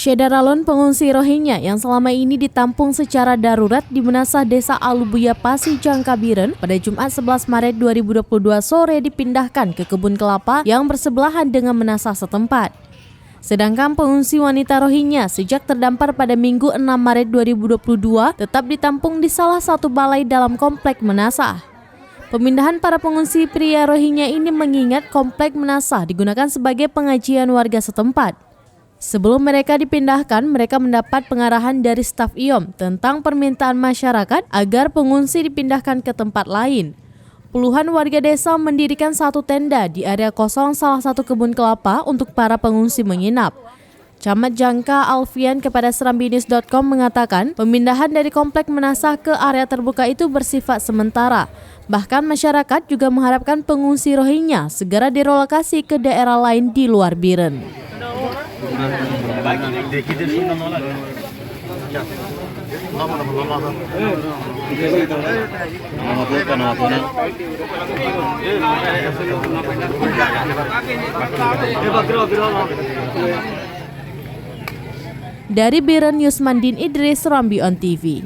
Syederalon pengungsi Rohingya yang selama ini ditampung secara darurat di Menasah Desa Alubuya Pasi Jangka Biren pada Jumat 11 Maret 2022 sore dipindahkan ke kebun kelapa yang bersebelahan dengan Menasah setempat. Sedangkan pengungsi wanita Rohingya sejak terdampar pada Minggu 6 Maret 2022 tetap ditampung di salah satu balai dalam komplek Menasah. Pemindahan para pengungsi pria Rohingya ini mengingat komplek Menasah digunakan sebagai pengajian warga setempat. Sebelum mereka dipindahkan, mereka mendapat pengarahan dari staf IOM tentang permintaan masyarakat agar pengungsi dipindahkan ke tempat lain. Puluhan warga desa mendirikan satu tenda di area kosong salah satu kebun kelapa untuk para pengungsi menginap. Camat Jangka Alfian kepada serambinews.com mengatakan pemindahan dari komplek Menasah ke area terbuka itu bersifat sementara. Bahkan masyarakat juga mengharapkan pengungsi Rohingya segera direlokasi ke daerah lain di luar Biren. Dari Biren, Yusmandin Idris, Serambi On TV.